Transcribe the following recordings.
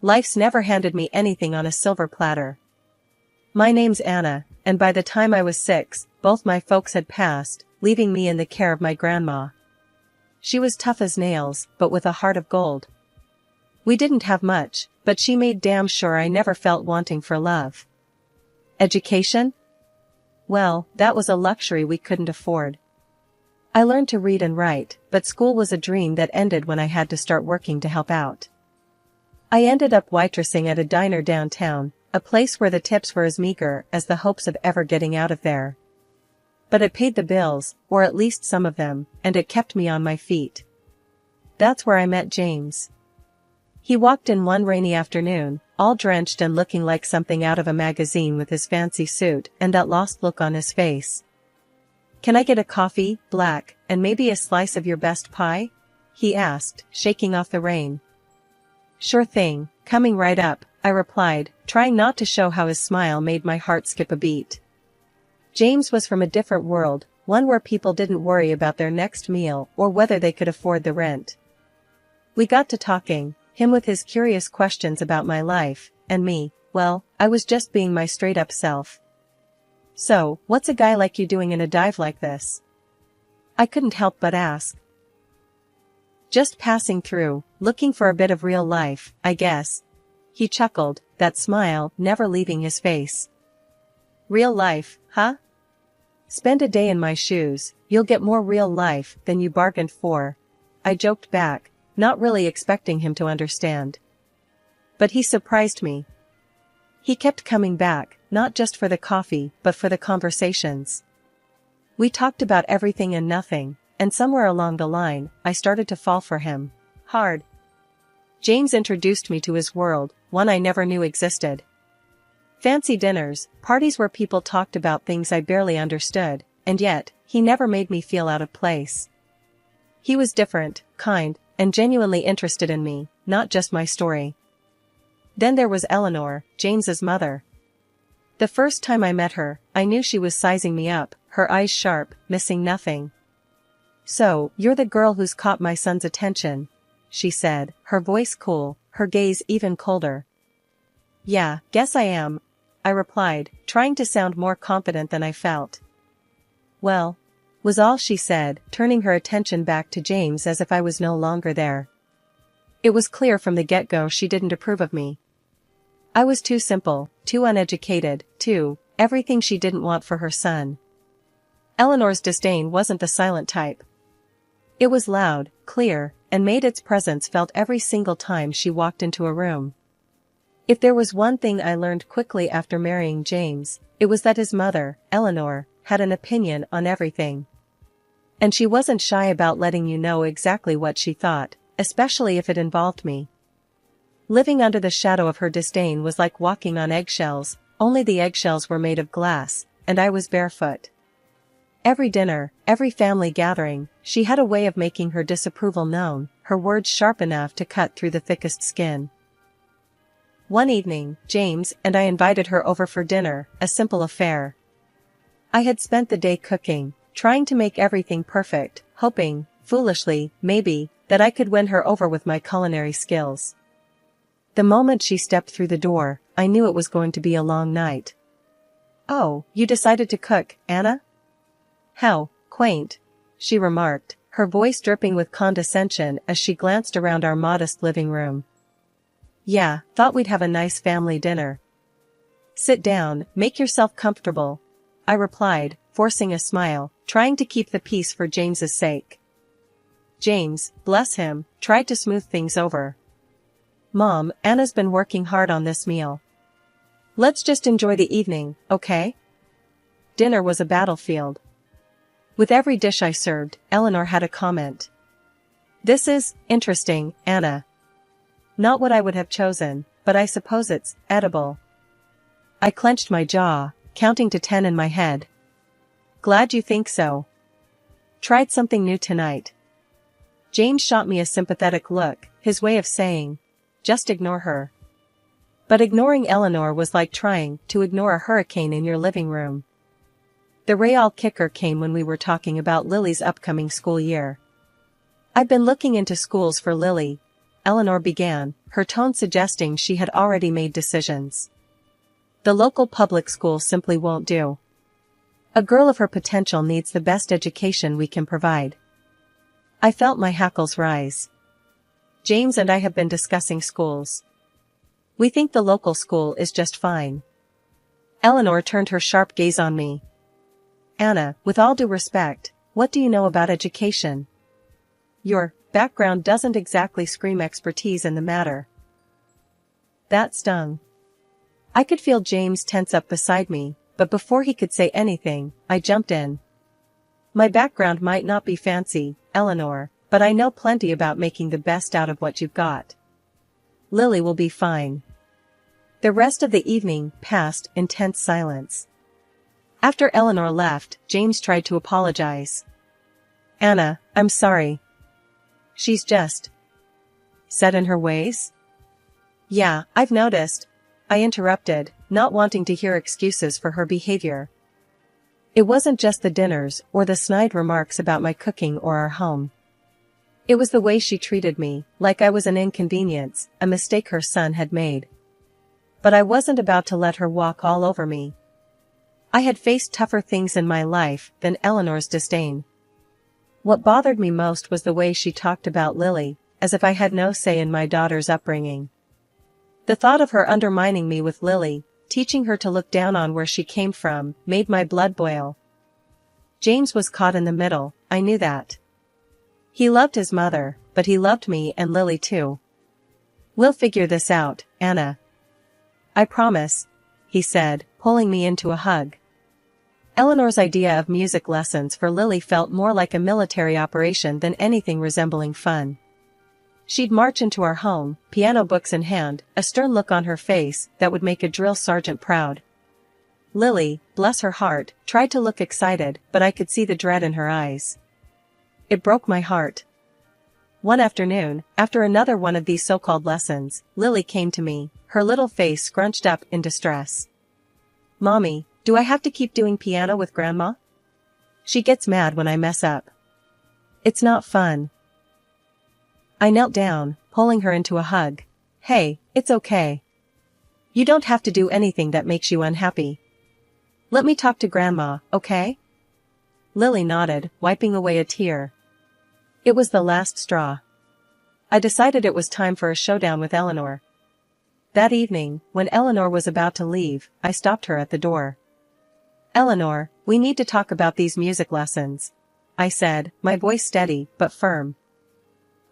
Life's never handed me anything on a silver platter. My name's Anna, and by the time I was 6, both my folks had passed, leaving me in the care of my grandma. She was tough as nails, but with a heart of gold. We didn't have much, but she made damn sure I never felt wanting for love. Education? Well, that was a luxury we couldn't afford. I learned to read and write, but school was a dream that ended when I had to start working to help out. I ended up waitressing at a diner downtown, a place where the tips were as meager as the hopes of ever getting out of there. But it paid the bills, or at least some of them, and it kept me on my feet. That's where I met James. He walked in one rainy afternoon, all drenched and looking like something out of a magazine with his fancy suit and that lost look on his face. "Can I get a coffee, black, and maybe a slice of your best pie?" he asked, shaking off the rain. "Sure thing, coming right up," I replied, trying not to show how his smile made my heart skip a beat. James was from a different world, one where people didn't worry about their next meal or whether they could afford the rent. We got to talking, him with his curious questions about my life, and me, well, I was just being my straight-up self. "So, what's a guy like you doing in a dive like this?" I couldn't help but ask. "Just passing through, looking for a bit of real life, I guess." He chuckled, that smile never leaving his face. "Real life, huh? Spend a day in my shoes, you'll get more real life than you bargained for," I joked back, not really expecting him to understand. But he surprised me. He kept coming back, not just for the coffee, but for the conversations. We talked about everything and nothing, and somewhere along the line, I started to fall for him. Hard. James introduced me to his world, one I never knew existed. Fancy dinners, parties where people talked about things I barely understood, and yet, he never made me feel out of place. He was different, kind, and genuinely interested in me, not just my story. Then there was Eleanor, James's mother. The first time I met her, I knew she was sizing me up, her eyes sharp, missing nothing. "So, you're the girl who's caught my son's attention," she said, her voice cool, her gaze even colder. "Yeah, guess I am," I replied, trying to sound more confident than I felt. "Well," was all she said, turning her attention back to James as if I was no longer there. It was clear from the get-go she didn't approve of me. I was too simple, too uneducated, too everything she didn't want for her son. Eleanor's disdain wasn't the silent type. It was loud, clear, and made its presence felt every single time she walked into a room. If there was one thing I learned quickly after marrying James, it was that his mother, Eleanor, had an opinion on everything. And she wasn't shy about letting you know exactly what she thought, especially if it involved me. Living under the shadow of her disdain was like walking on eggshells, only the eggshells were made of glass, and I was barefoot. Every dinner, every family gathering, she had a way of making her disapproval known, her words sharp enough to cut through the thickest skin. One evening, James and I invited her over for dinner, a simple affair. I had spent the day cooking, trying to make everything perfect, hoping, foolishly, maybe, that I could win her over with my culinary skills. The moment she stepped through the door, I knew it was going to be a long night. "Oh, you decided to cook, Anna? How quaint," she remarked, her voice dripping with condescension as she glanced around our modest living room. "Yeah, thought we'd have a nice family dinner." "Sit down, make yourself comfortable," I replied, forcing a smile, trying to keep the peace for James's sake. James, bless him, tried to smooth things over. "Mom, Anna's been working hard on this meal. Let's just enjoy the evening, okay?" Dinner was a battlefield. With every dish I served, Eleanor had a comment. "This is interesting, Anna. Not what I would have chosen, but I suppose it's edible." I clenched my jaw, counting to 10 in my head. "Glad you think so. Tried something new tonight." James shot me a sympathetic look, his way of saying, "Just ignore her." But ignoring Eleanor was like trying to ignore a hurricane in your living room. The real kicker came when we were talking about Lily's upcoming school year. "I've been looking into schools for Lily," Eleanor began, her tone suggesting she had already made decisions. The local public school simply won't do. A girl of her potential needs the best education we can provide. I felt my hackles rise. James and I have been discussing schools. We think the local school is just fine. Eleanor turned her sharp gaze on me. Anna, with all due respect, what do you know about education? Your background doesn't exactly scream expertise in the matter. That stung. I could feel James tense up beside me, but before he could say anything, I jumped in. My background might not be fancy, Eleanor, but I know plenty about making the best out of what you've got. Lily will be fine. The rest of the evening passed in tense silence. After Eleanor left, James tried to apologize. Anna, I'm sorry. She's just set in her ways? Yeah, I've noticed, I interrupted, not wanting to hear excuses for her behavior. It wasn't just the dinners or the snide remarks about my cooking or our home. It was the way she treated me, like I was an inconvenience, a mistake her son had made. But I wasn't about to let her walk all over me. I had faced tougher things in my life than Eleanor's disdain. What bothered me most was the way she talked about Lily, as if I had no say in my daughter's upbringing. The thought of her undermining me with Lily, teaching her to look down on where she came from, made my blood boil. James was caught in the middle, I knew that. He loved his mother, but he loved me and Lily too. We'll figure this out, Anna. I promise, he said, pulling me into a hug. Eleanor's idea of music lessons for Lily felt more like a military operation than anything resembling fun. She'd march into our home, piano books in hand, a stern look on her face that would make a drill sergeant proud. Lily, bless her heart, tried to look excited, but I could see the dread in her eyes. It broke my heart. One afternoon, after another one of these so-called lessons, Lily came to me, her little face scrunched up in distress. Mommy, do I have to keep doing piano with Grandma? She gets mad when I mess up. It's not fun. I knelt down, pulling her into a hug. Hey, it's okay. You don't have to do anything that makes you unhappy. Let me talk to Grandma, okay? Lily nodded, wiping away a tear. It was the last straw. I decided it was time for a showdown with Eleanor. That evening, when Eleanor was about to leave, I stopped her at the door. Eleanor, we need to talk about these music lessons, I said, my voice steady but firm.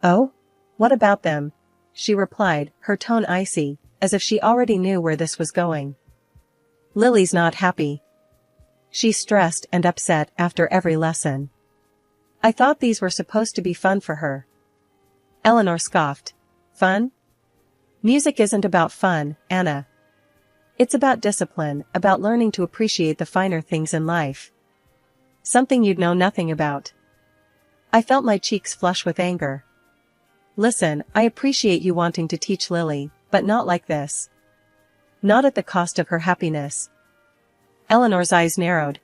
Oh? What about them? She replied, her tone icy, as if she already knew where this was going. Lily's not happy. She's stressed and upset after every lesson. I thought these were supposed to be fun for her. Eleanor scoffed. Fun? Music isn't about fun, Anna. It's about discipline, about learning to appreciate the finer things in life. Something you'd know nothing about. I felt my cheeks flush with anger. Listen, I appreciate you wanting to teach Lily, but not like this. Not at the cost of her happiness. Eleanor's eyes narrowed.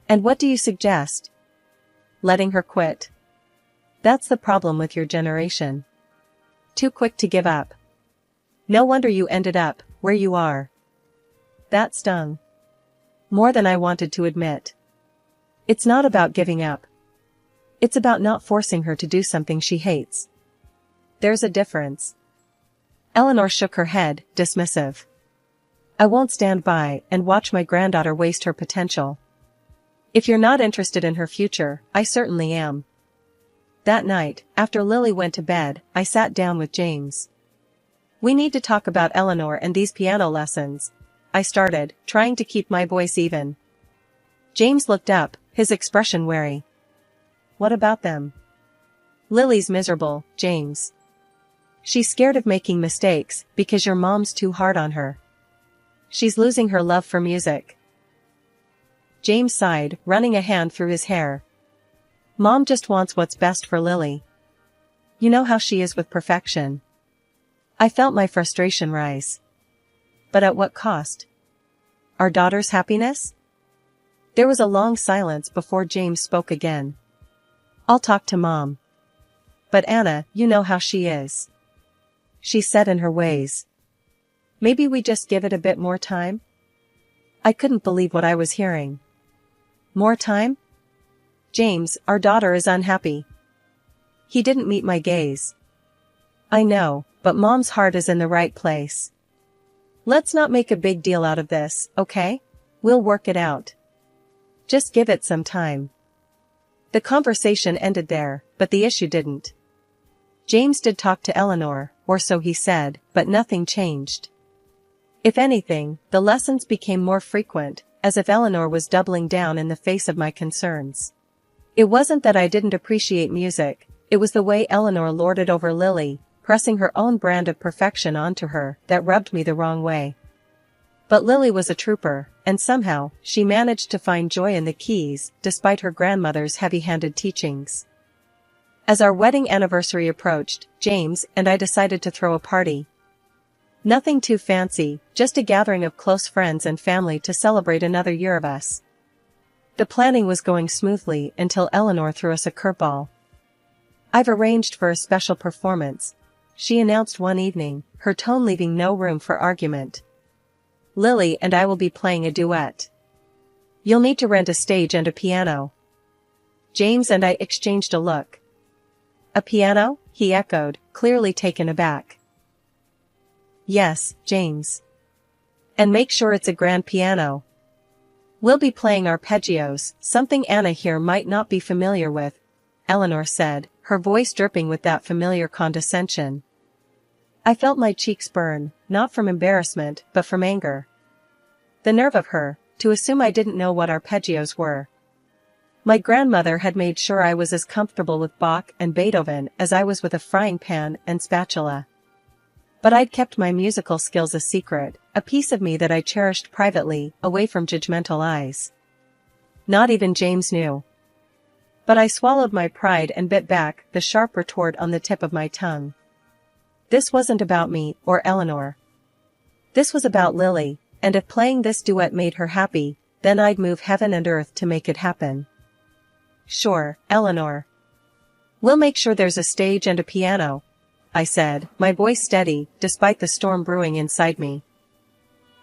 And what do you suggest? Letting her quit. That's the problem with your generation. Too quick to give up. No wonder you ended up where you are. That stung. More than I wanted to admit. It's not about giving up. It's about not forcing her to do something she hates. There's a difference. Eleanor shook her head, dismissive. I won't stand by and watch my granddaughter waste her potential. If you're not interested in her future, I certainly am. That night, after Lily went to bed, I sat down with James. We need to talk about Eleanor and these piano lessons, I started, trying to keep my voice even. James looked up, his expression wary. What about them? Lily's miserable, James. She's scared of making mistakes, because your mom's too hard on her. She's losing her love for music. James sighed, running a hand through his hair. Mom just wants what's best for Lily. You know how she is with perfection. I felt my frustration rise. But at what cost? Our daughter's happiness? There was a long silence before James spoke again. I'll talk to Mom. But Anna, you know how she is. she said in her ways. Maybe we just give it a bit more time? I couldn't believe what I was hearing. More time? James, our daughter is unhappy. He didn't meet my gaze. I know, but Mom's heart is in the right place. Let's not make a big deal out of this, okay? We'll work it out. Just give it some time. The conversation ended there, but the issue didn't. James did talk to Eleanor, or so he said, but nothing changed. If anything, the lessons became more frequent, as if Eleanor was doubling down in the face of my concerns. It wasn't that I didn't appreciate music, it was the way Eleanor lorded over Lily, pressing her own brand of perfection onto her, that rubbed me the wrong way. But Lily was a trooper, and somehow, she managed to find joy in the keys, despite her grandmother's heavy-handed teachings. As our wedding anniversary approached, James and I decided to throw a party. Nothing too fancy, just a gathering of close friends and family to celebrate another year of us. The planning was going smoothly until Eleanor threw us a curveball. I've arranged for a special performance, she announced one evening, her tone leaving no room for argument. Lily and I will be playing a duet. You'll need to rent a stage and a piano. James and I exchanged a look. A piano? He echoed, clearly taken aback. Yes, James. And make sure it's a grand piano. We'll be playing arpeggios, something Anna here might not be familiar with, Eleanor said, her voice dripping with that familiar condescension. I felt my cheeks burn, not from embarrassment, but from anger. The nerve of her, to assume I didn't know what arpeggios were. My grandmother had made sure I was as comfortable with Bach and Beethoven as I was with a frying pan and spatula. But I'd kept my musical skills a secret, a piece of me that I cherished privately, away from judgmental eyes. Not even James knew. But I swallowed my pride and bit back the sharp retort on the tip of my tongue. This wasn't about me or Eleanor. This was about Lily, and if playing this duet made her happy, then I'd move heaven and earth to make it happen. Sure, Eleanor. We'll make sure there's a stage and a piano, I said, my voice steady, despite the storm brewing inside me.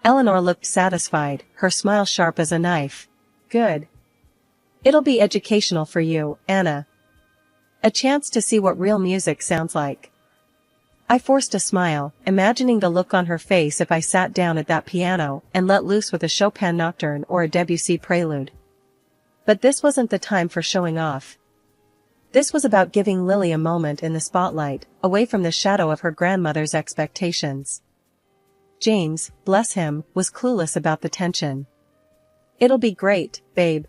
Eleanor looked satisfied, her smile sharp as a knife. Good. It'll be educational for you, Anna. A chance to see what real music sounds like. I forced a smile, imagining the look on her face if I sat down at that piano and let loose with a Chopin nocturne or a Debussy prelude. But this wasn't the time for showing off. This was about giving Lily a moment in the spotlight, away from the shadow of her grandmother's expectations. James, bless him, was clueless about the tension. It'll be great, babe.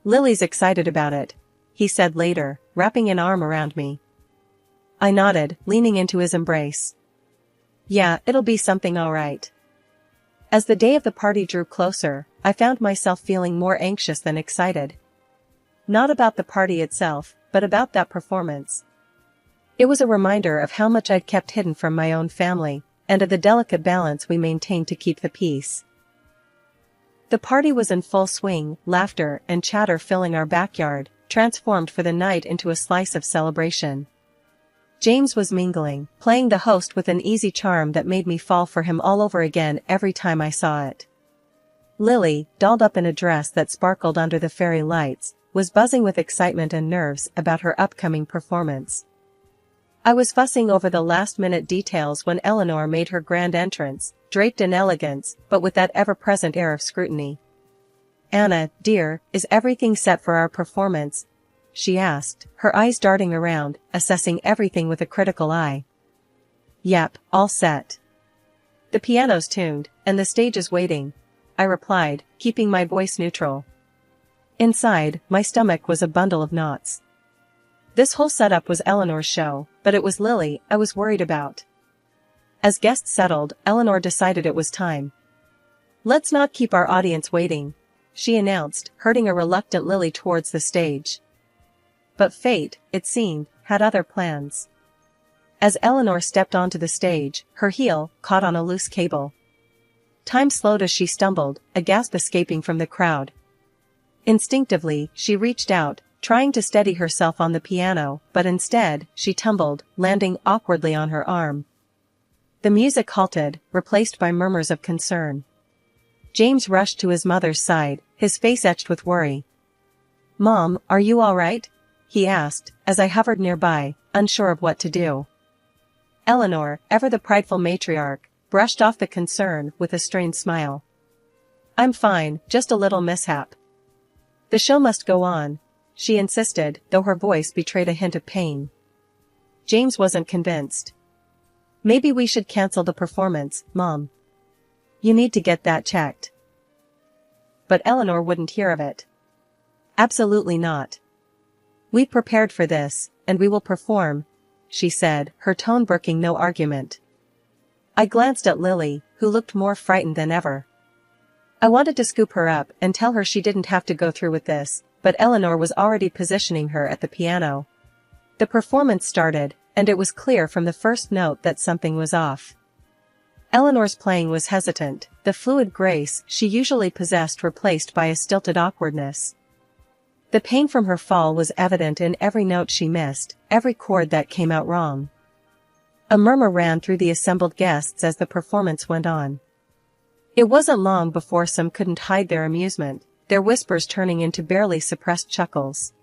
Lily's excited about it, he said later, wrapping an arm around me. I nodded, leaning into his embrace. Yeah, it'll be something all right. As the day of the party drew closer, I found myself feeling more anxious than excited. Not about the party itself, but about that performance. It was a reminder of how much I'd kept hidden from my own family, and of the delicate balance we maintained to keep the peace. The party was in full swing, laughter and chatter filling our backyard, transformed for the night into a slice of celebration. James was mingling, playing the host with an easy charm that made me fall for him all over again every time I saw it. Lily, dolled up in a dress that sparkled under the fairy lights, was buzzing with excitement and nerves about her upcoming performance. I was fussing over the last-minute details when Eleanor made her grand entrance, draped in elegance, but with that ever-present air of scrutiny. Anna, dear, is everything set for our performance? She asked, her eyes darting around, assessing everything with a critical eye. Yep, all set. The piano's tuned, and the stage is waiting, I replied, keeping my voice neutral. Inside, my stomach was a bundle of knots. This whole setup was Eleanor's show, but it was Lily I was worried about. As guests settled, Eleanor decided it was time. Let's not keep our audience waiting, she announced, herding a reluctant Lily towards the stage. But fate, it seemed, had other plans. As Eleanor stepped onto the stage, her heel caught on a loose cable. Time slowed as she stumbled, a gasp escaping from the crowd. Instinctively, she reached out, trying to steady herself on the piano, but instead, she tumbled, landing awkwardly on her arm. The music halted, replaced by murmurs of concern. James rushed to his mother's side, his face etched with worry. "Mom, are you all right?" he asked, as I hovered nearby, unsure of what to do. Eleanor, ever the prideful matriarch, brushed off the concern with a strained smile. "I'm fine, just a little mishap." "The show must go on," she insisted, though her voice betrayed a hint of pain. James wasn't convinced. "Maybe we should cancel the performance, Mom. You need to get that checked." But Eleanor wouldn't hear of it. "Absolutely not. We prepared for this, and we will perform," she said, her tone brooking no argument. I glanced at Lily, who looked more frightened than ever. I wanted to scoop her up and tell her she didn't have to go through with this, but Eleanor was already positioning her at the piano. The performance started, and it was clear from the first note that something was off. Eleanor's playing was hesitant, the fluid grace she usually possessed replaced by a stilted awkwardness. The pain from her fall was evident in every note she missed, every chord that came out wrong. A murmur ran through the assembled guests as the performance went on. It wasn't long before some couldn't hide their amusement, their whispers turning into barely suppressed chuckles.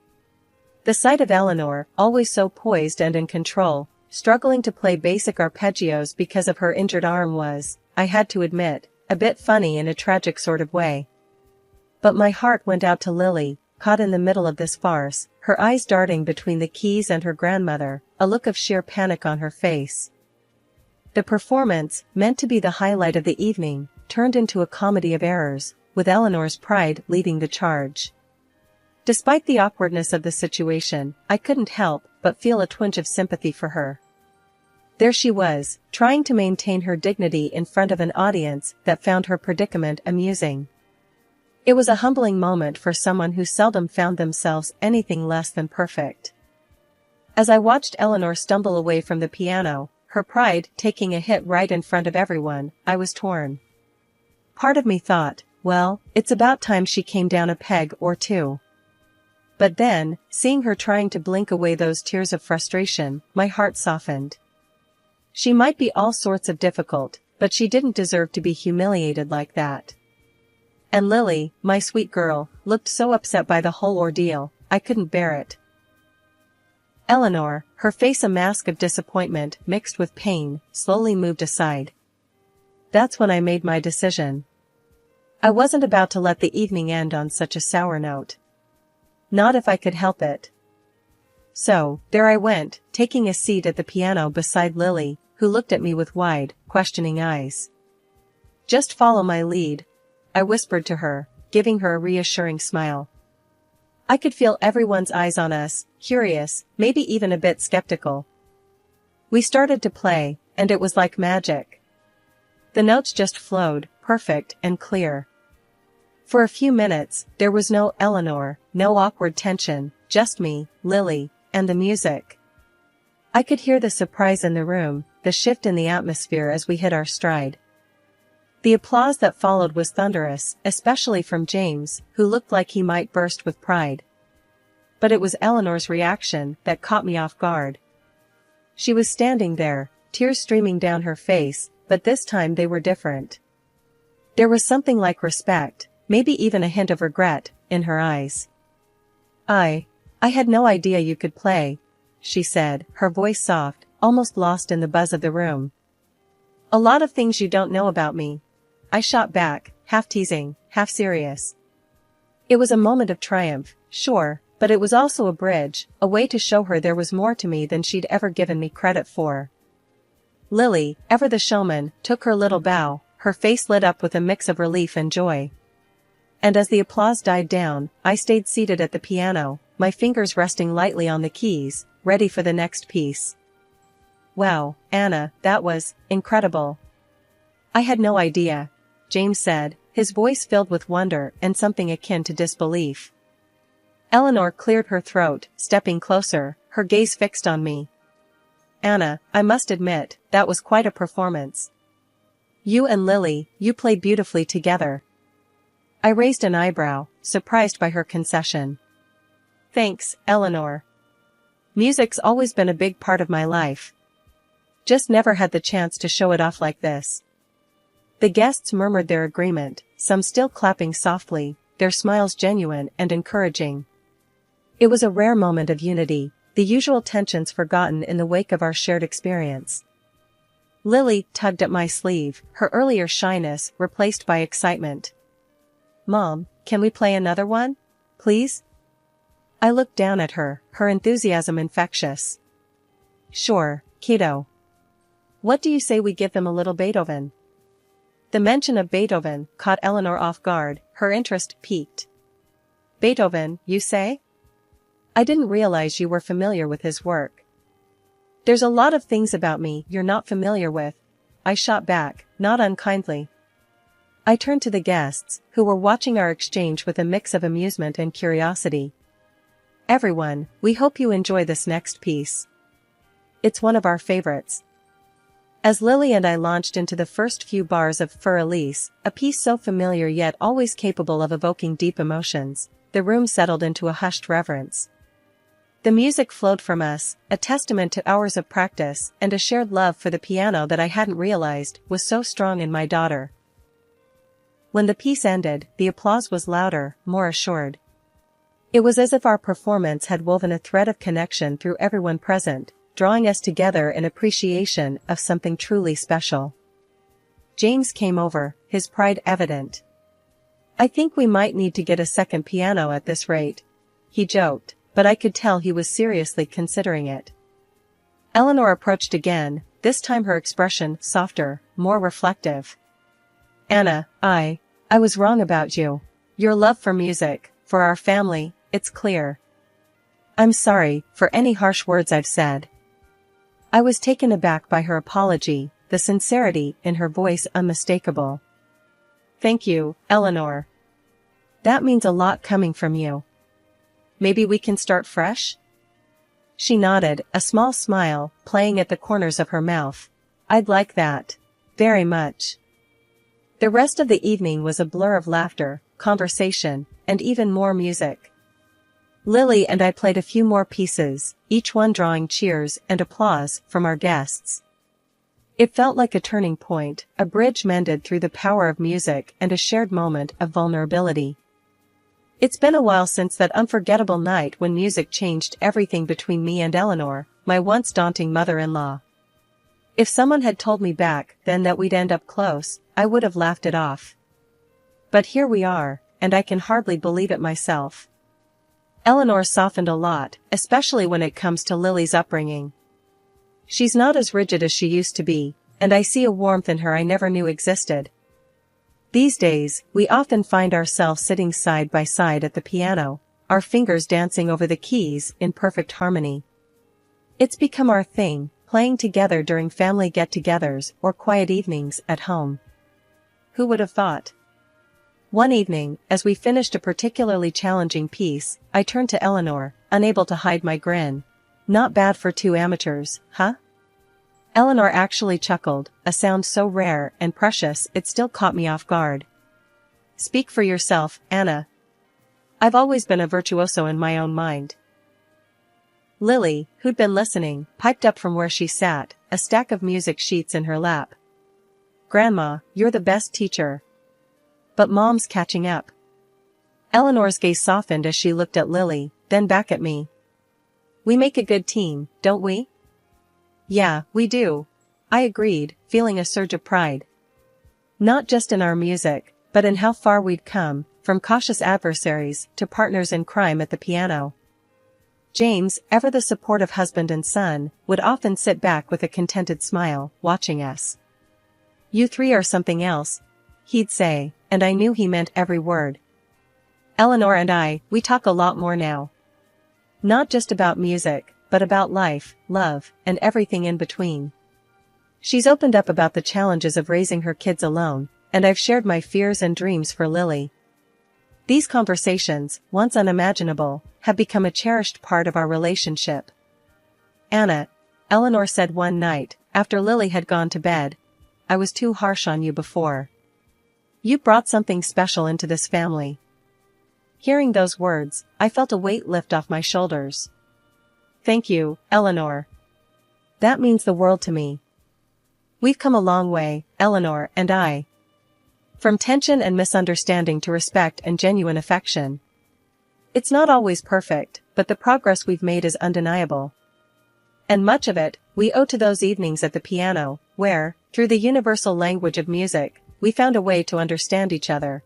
The sight of Eleanor, always so poised and in control, struggling to play basic arpeggios because of her injured arm was, I had to admit, a bit funny in a tragic sort of way. But my heart went out to Lily, caught in the middle of this farce, her eyes darting between the keys and her grandmother, a look of sheer panic on her face. The performance, meant to be the highlight of the evening, turned into a comedy of errors, with Eleanor's pride leading the charge. Despite the awkwardness of the situation, I couldn't help but feel a twinge of sympathy for her. There she was, trying to maintain her dignity in front of an audience that found her predicament amusing. It was a humbling moment for someone who seldom found themselves anything less than perfect. As I watched Eleanor stumble away from the piano, her pride taking a hit right in front of everyone, I was torn. Part of me thought, well, it's about time she came down a peg or two. But then, seeing her trying to blink away those tears of frustration, my heart softened. She might be all sorts of difficult, but she didn't deserve to be humiliated like that. And Lily, my sweet girl, looked so upset by the whole ordeal, I couldn't bear it. Eleanor, her face a mask of disappointment mixed with pain, slowly moved aside. That's when I made my decision. I wasn't about to let the evening end on such a sour note. Not if I could help it. So, there I went, taking a seat at the piano beside Lily, who looked at me with wide, questioning eyes. "Just follow my lead," I whispered to her, giving her a reassuring smile. I could feel everyone's eyes on us, curious, maybe even a bit skeptical. We started to play, and it was like magic. The notes just flowed, perfect and clear. For a few minutes, there was no Eleanor, no awkward tension, just me, Lily, and the music. I could hear the surprise in the room, the shift in the atmosphere as we hit our stride. The applause that followed was thunderous, especially from James, who looked like he might burst with pride. But it was Eleanor's reaction that caught me off guard. She was standing there, tears streaming down her face, but this time they were different. There was something like respect, maybe even a hint of regret, in her eyes. I had no idea you could play," she said, her voice soft, almost lost in the buzz of the room. "A lot of things you don't know about me," I shot back, half teasing, half serious. It was a moment of triumph, sure, but it was also a bridge, a way to show her there was more to me than she'd ever given me credit for. Lily, ever the showman, took her little bow, her face lit up with a mix of relief and joy. And as the applause died down, I stayed seated at the piano, my fingers resting lightly on the keys, ready for the next piece. "Wow, Anna, that was incredible." "I had no idea," James said, his voice filled with wonder and something akin to disbelief. Eleanor cleared her throat, stepping closer, her gaze fixed on me. "Anna, I must admit, that was quite a performance. You and Lily, you played beautifully together." I raised an eyebrow, surprised by her concession. "Thanks, Eleanor. Music's always been a big part of my life." Just never had the chance to show it off like this. The guests murmured their agreement, some still clapping softly, their smiles genuine and encouraging. It was a rare moment of unity, the usual tensions forgotten in the wake of our shared experience. Lily tugged at my sleeve, her earlier shyness replaced by excitement. "Mom, can we play another one? Please?" I looked down at her, her enthusiasm infectious. "Sure, kiddo. What do you say we give them a little Beethoven?" The mention of Beethoven caught Eleanor off guard, her interest piqued. "Beethoven, you say? I didn't realize you were familiar with his work." "There's a lot of things about me you're not familiar with," I shot back, not unkindly. I turned to the guests, who were watching our exchange with a mix of amusement and curiosity. "Everyone, we hope you enjoy this next piece. It's one of our favorites." As Lily and I launched into the first few bars of Für Elise, a piece so familiar yet always capable of evoking deep emotions, the room settled into a hushed reverence. The music flowed from us, a testament to hours of practice and a shared love for the piano that I hadn't realized was so strong in my daughter. When the piece ended, the applause was louder, more assured. It was as if our performance had woven a thread of connection through everyone present, drawing us together in appreciation of something truly special. James came over, his pride evident. "I think we might need to get a second piano at this rate," he joked, but I could tell he was seriously considering it. Eleanor approached again, this time her expression softer, more reflective. "Anna, I was wrong about you. Your love for music, for our family, it's clear. I'm sorry for any harsh words I've said." I was taken aback by her apology, the sincerity in her voice unmistakable. "Thank you, Eleanor. That means a lot coming from you. Maybe we can start fresh?" She nodded, a small smile playing at the corners of her mouth. "I'd like that. Very much." The rest of the evening was a blur of laughter, conversation, and even more music. Lily and I played a few more pieces, each one drawing cheers and applause from our guests. It felt like a turning point, a bridge mended through the power of music and a shared moment of vulnerability. It's been a while since that unforgettable night when music changed everything between me and Eleanor, my once daunting mother-in-law. If someone had told me back then that we'd end up close, I would have laughed it off. But here we are, and I can hardly believe it myself. Eleanor softened a lot, especially when it comes to Lily's upbringing. She's not as rigid as she used to be, and I see a warmth in her I never knew existed. These days, we often find ourselves sitting side by side at the piano, our fingers dancing over the keys in perfect harmony. It's become our thing, playing together during family get-togethers or quiet evenings at home. Who would have thought? One evening, as we finished a particularly challenging piece, I turned to Eleanor, unable to hide my grin. "Not bad for two amateurs, huh?" Eleanor actually chuckled, a sound so rare and precious it still caught me off guard. "Speak for yourself, Anna. I've always been a virtuoso in my own mind." Lily, who'd been listening, piped up from where she sat, a stack of music sheets in her lap. "Grandma, you're the best teacher. But Mom's catching up." Eleanor's gaze softened as she looked at Lily, then back at me. "We make a good team, don't we?" "Yeah, we do," I agreed, feeling a surge of pride. Not just in our music, but in how far we'd come, from cautious adversaries to partners in crime at the piano. James, ever the supportive husband and son, would often sit back with a contented smile, watching us. "You three are something else," he'd say, and I knew he meant every word. Eleanor and we talk a lot more now. Not just about music, but about life, love, and everything in between. She's opened up about the challenges of raising her kids alone, and I've shared my fears and dreams for Lily. These conversations, once unimaginable, have become a cherished part of our relationship. "Anna," Eleanor said one night, after Lily had gone to bed, "I was too harsh on you before. You brought something special into this family." Hearing those words, I felt a weight lift off my shoulders. "Thank you, Eleanor. That means the world to me." We've come a long way, Eleanor and I. From tension and misunderstanding to respect and genuine affection. It's not always perfect, but the progress we've made is undeniable. And much of it, we owe to those evenings at the piano, where, through the universal language of music, we found a way to understand each other.